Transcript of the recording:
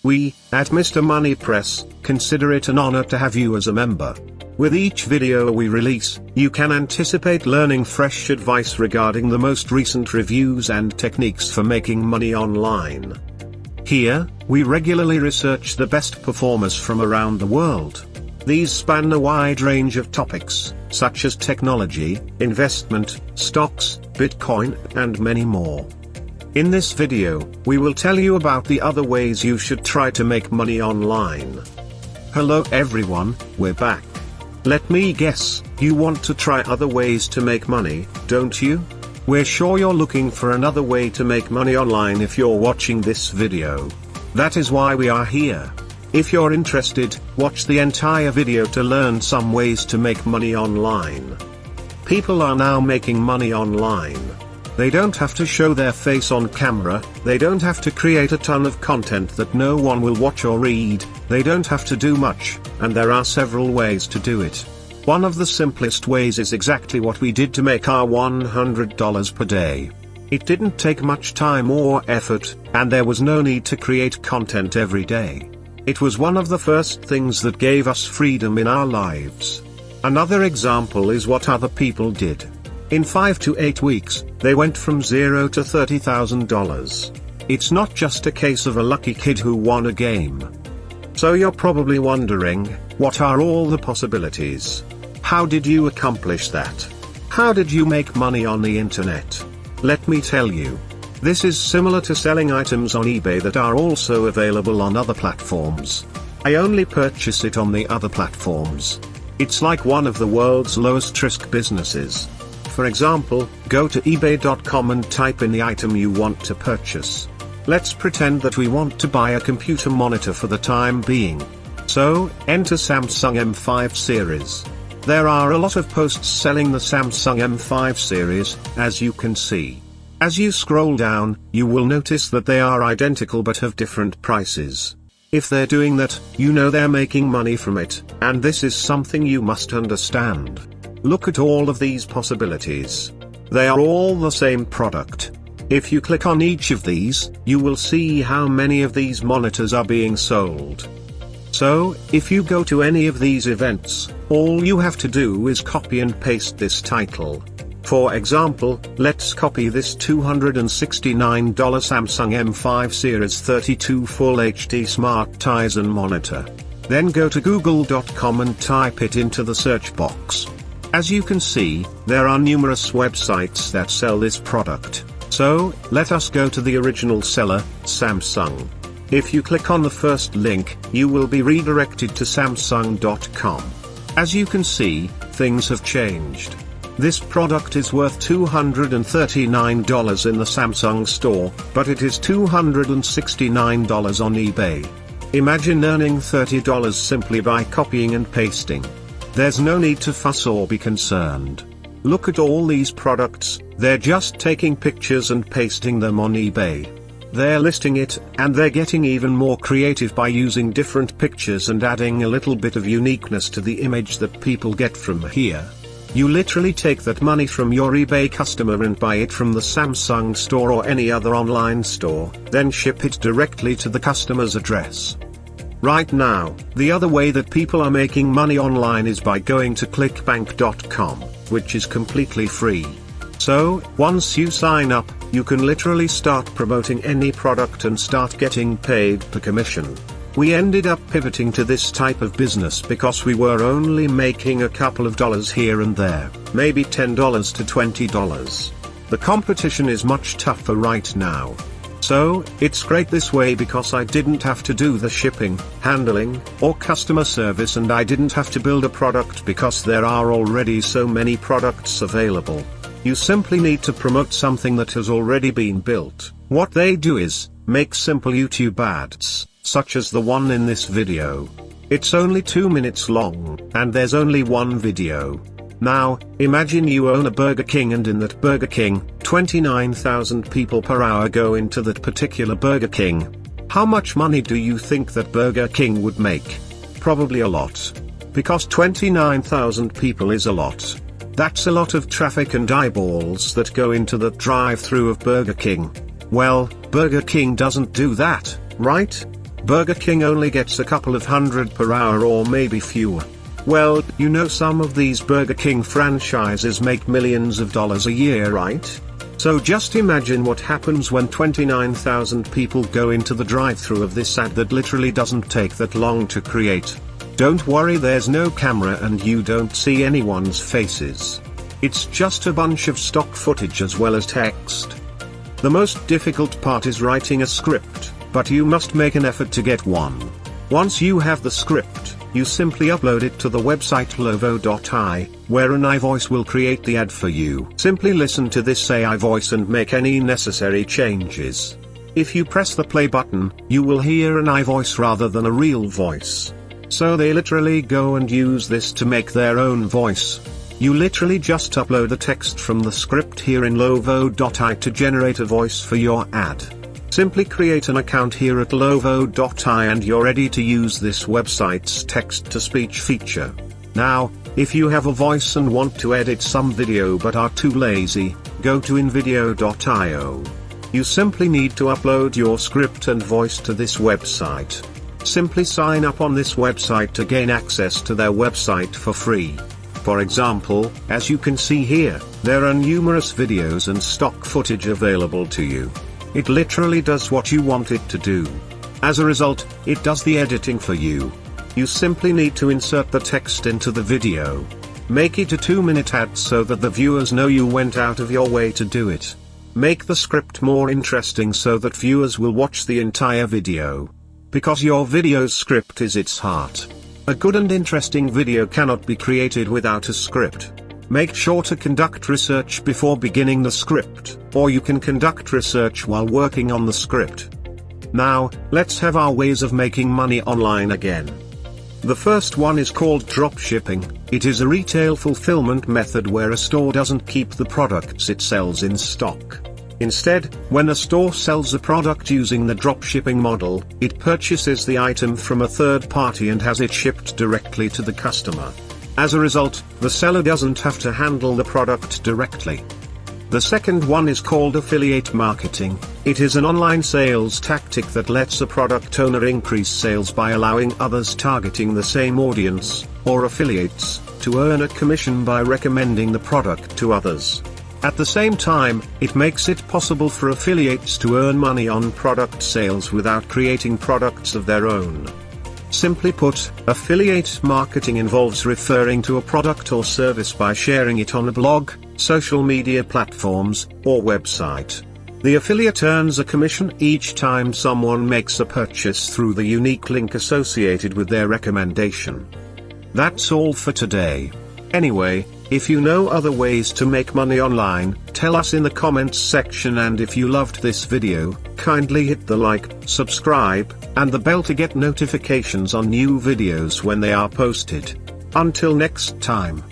We, at Mr. Money Press, consider it an honor to have you as a member. With each video we release, you can anticipate learning fresh advice regarding the most recent reviews and techniques for making money online. Here, we regularly research the best performers from around the world. These span a wide range of topics, such as technology, investment, stocks, Bitcoin, and many more. In this video, we will tell you about the other ways you should try to make money online. Hello everyone, we're back. Let me guess, you want to try other ways to make money, don't you? We're sure you're looking for another way to make money online if you're watching this video. That is why we are here. If you're interested, watch the entire video to learn some ways to make money online. People are now making money online. They don't have to show their face on camera, they don't have to create a ton of content that no one will watch or read, they don't have to do much, and there are several ways to do it. One of the simplest ways is exactly what we did to make our $100 per day. It didn't take much time or effort, and there was no need to create content every day. It was one of the first things that gave us freedom in our lives. Another example is what other people did. In 5 to 8 weeks, they went from $0 to $30,000. It's not just a case of a lucky kid who won a game. So you're probably wondering, what are all the possibilities? How did you accomplish that? How did you make money on the internet? Let me tell you. This is similar to selling items on eBay that are also available on other platforms. I only purchase it on the other platforms. It's like one of the world's lowest risk businesses. For example, go to ebay.com and type in the item you want to purchase. Let's pretend that we want to buy a computer monitor for the time being. So, enter Samsung M5 series. There are a lot of posts selling the Samsung M5 series, as you can see. As you scroll down, you will notice that they are identical but have different prices. If they're doing that, you know they're making money from it, and this is something you must understand. Look at all of these possibilities. They are all the same product. If you click on each of these, you will see how many of these monitors are being sold. So, if you go to any of these events, all you have to do is copy and paste this title. For example, let's copy this $269 Samsung M5 Series 32 Full HD Smart Tizen monitor. Then go to google.com and type it into the search box. As you can see, there are numerous websites that sell this product. So, let us go to the original seller, Samsung. If you click on the first link, you will be redirected to Samsung.com. As you can see, things have changed. This product is worth $239 in the Samsung store, but it is $269 on eBay. Imagine earning $30 simply by copying and pasting. There's no need to fuss or be concerned. Look at all these products, they're just taking pictures and pasting them on eBay. They're listing it, and they're getting even more creative by using different pictures and adding a little bit of uniqueness to the image that people get from here. You literally take that money from your eBay customer and buy it from the Samsung store or any other online store, then ship it directly to the customer's address. Right now, the other way that people are making money online is by going to clickbank.com, which is completely free. So, once you sign up, you can literally start promoting any product and start getting paid per commission. We ended up pivoting to this type of business because we were only making a couple of dollars here and there, maybe $10 to $20. The competition is much tougher right now. So, it's great this way because I didn't have to do the shipping, handling, or customer service, and I didn't have to build a product because there are already so many products available. You simply need to promote something that has already been built. What they do is make simple YouTube ads, such as the one in this video. It's only 2 minutes long, and there's only one video. Now, imagine you own a Burger King, and in that Burger King, 29,000 people per hour go into that particular Burger King. How much money do you think that Burger King would make? Probably a lot. Because 29,000 people is a lot. That's a lot of traffic and eyeballs that go into the drive-thru of Burger King. Well, Burger King doesn't do that, right? Burger King only gets a couple of hundred per hour or maybe fewer. Well, you know some of these Burger King franchises make millions of dollars a year, right? So just imagine what happens when 29,000 people go into the drive-thru of this ad that literally doesn't take that long to create. Don't worry, there's no camera and you don't see anyone's faces. It's just a bunch of stock footage as well as text. The most difficult part is writing a script, but you must make an effort to get one. Once you have the script, you simply upload it to the website lovo.ai, where an AI voice will create the ad for you. Simply listen to this AI voice and make any necessary changes. If you press the play button, you will hear an AI voice rather than a real voice. So they literally go and use this to make their own voice. You literally just upload the text from the script here in lovo.ai to generate a voice for your ad. Simply create an account here at lovo.ai and you're ready to use this website's text-to-speech feature. Now, if you have a voice and want to edit some video but are too lazy, go to invideo.io. You simply need to upload your script and voice to this website. Simply sign up on this website to gain access to their website for free. For example, as you can see here, there are numerous videos and stock footage available to you. It literally does what you want it to do. As a result, it does the editing for you. You simply need to insert the text into the video. Make it a 2-minute ad so that the viewers know you went out of your way to do it. Make the script more interesting so that viewers will watch the entire video. Because your video's script is its heart. A good and interesting video cannot be created without a script. Make sure to conduct research before beginning the script, or you can conduct research while working on the script. Now, let's have our ways of making money online again. The first one is called dropshipping. It is a retail fulfillment method where a store doesn't keep the products it sells in stock. Instead, when a store sells a product using the dropshipping model, it purchases the item from a third party and has it shipped directly to the customer. As a result, the seller doesn't have to handle the product directly. The second one is called affiliate marketing. It is an online sales tactic that lets a product owner increase sales by allowing others targeting the same audience, or affiliates, to earn a commission by recommending the product to others. At the same time, it makes it possible for affiliates to earn money on product sales without creating products of their own. Simply put, affiliate marketing involves referring to a product or service by sharing it on a blog, social media platforms, or website. The affiliate earns a commission each time someone makes a purchase through the unique link associated with their recommendation. That's all for today. Anyway, if you know other ways to make money online, tell us in the comments section, and if you loved this video, kindly hit the like, subscribe, and the bell to get notifications on new videos when they are posted. Until next time.